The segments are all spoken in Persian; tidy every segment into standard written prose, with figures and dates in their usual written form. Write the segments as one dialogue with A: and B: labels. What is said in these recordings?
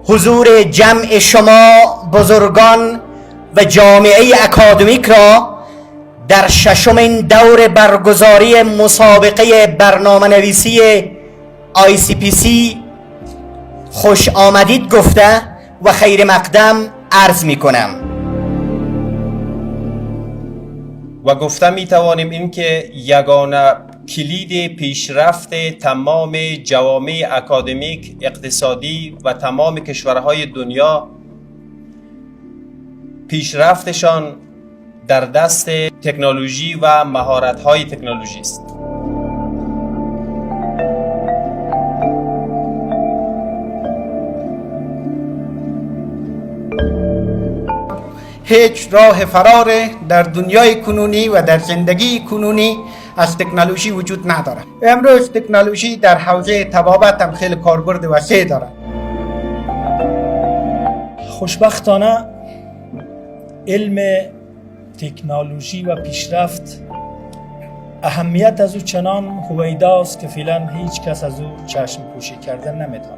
A: حضور جمع شما بزرگان و جامعه اکادمیک را در ششمین دور برگزاری مسابقه برنامه نویسی ICPC خوش آمدید گفته و خیر مقدم عرض می کنم
B: و گفته می توانیم این که یگانه کلید پیشرفت تمام جوامع اکادمیک، اقتصادی و تمام کشورهای دنیا پیشرفتشان در دست تکنولوژی و مهارت‌های تکنولوژی است.
C: هیچ راه فرار در دنیای کنونی و در زندگی کنونی از تکنولوژی وجود ندارد. امروز تکنولوژی در حوزه طبابت هم خیلی کاربرد وسیع دارد.
D: خوشبختانه علم تکنولوژی و پیشرفت اهمیت از او چنان هویداست که فعلا هیچ کس از او چشم پوشی کردن نمیتواند.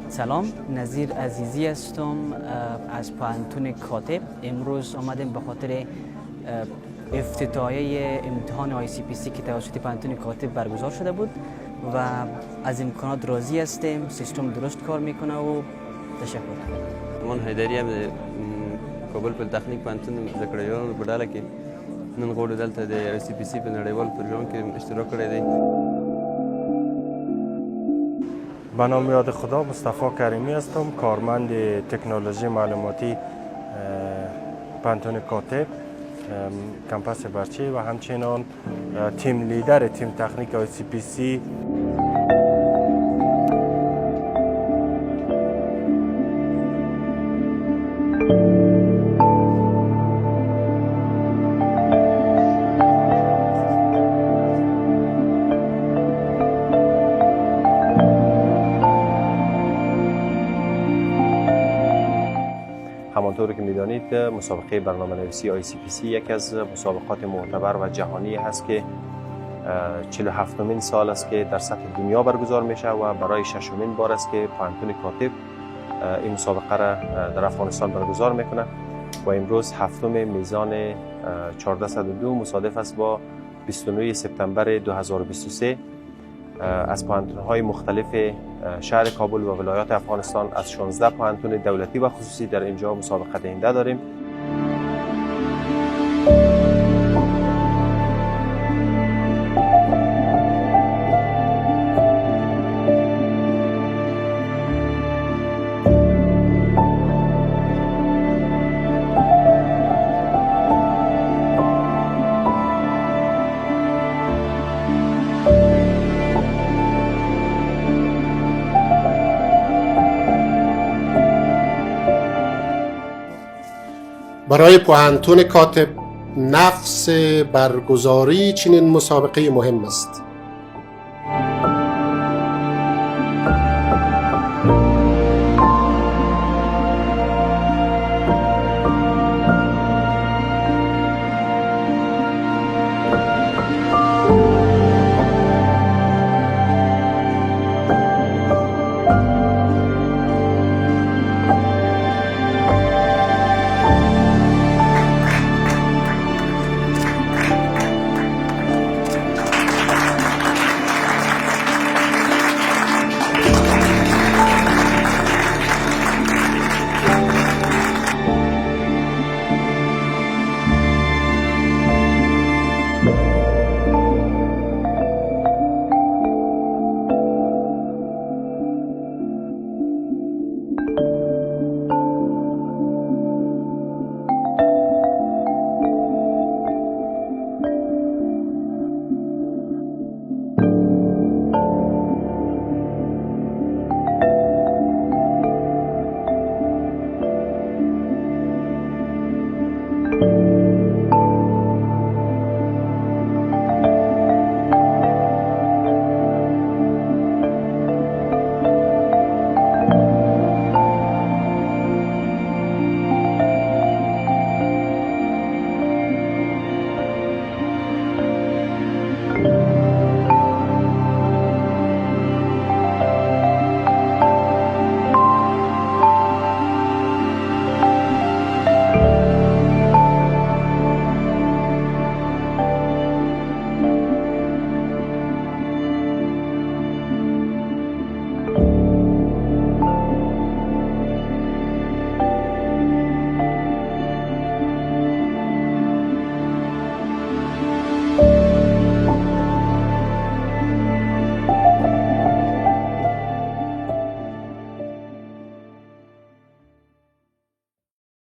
E: سلام، نظیر عزیزی هستم از پانتون کاتب. امروز آمدیم به خاطر افتتاحیه امتحان ICPC که توسط پانتون کاتب برگزار شده بود و از امکانات راضی هستیم. سیستم درست کار میکنه و تشکر.
F: من حیدری ام کابل پولیتخنیک پانتون زکړیان بډاله کې نن غوړو دلته د ICPC په نړیوال پروګرام کې اشتراک کړی دی.
G: به نام یاد خدا مصطفی کریمی هستم، کارمند تکنولوژی معلوماتی پانتون کاتب کمپاس برچی و همچنان تیم لیدر تیم تکنیک ICPC.
B: همانطور که میدانید مسابقه برنامه نویسی ICPC یکی از مسابقات معتبر و جهانی هست که 47مین سال است که در سطح دنیا برگزار میشه و برای 6مین بار است که پانتون کاتب این مسابقه را در افغانستان برگزار میکنه و امروز هفتم میزان 1402 مصادف است با 29 سپتامبر 2023 از پانتون‌های مختلف شهر کابل و ولایات افغانستان از 16 پانتون دولتی و خصوصی در اینجا مسابقه دهنده داریم.
H: برای پانتون کاتب نفس برگزاری چنین مسابقه مهم است.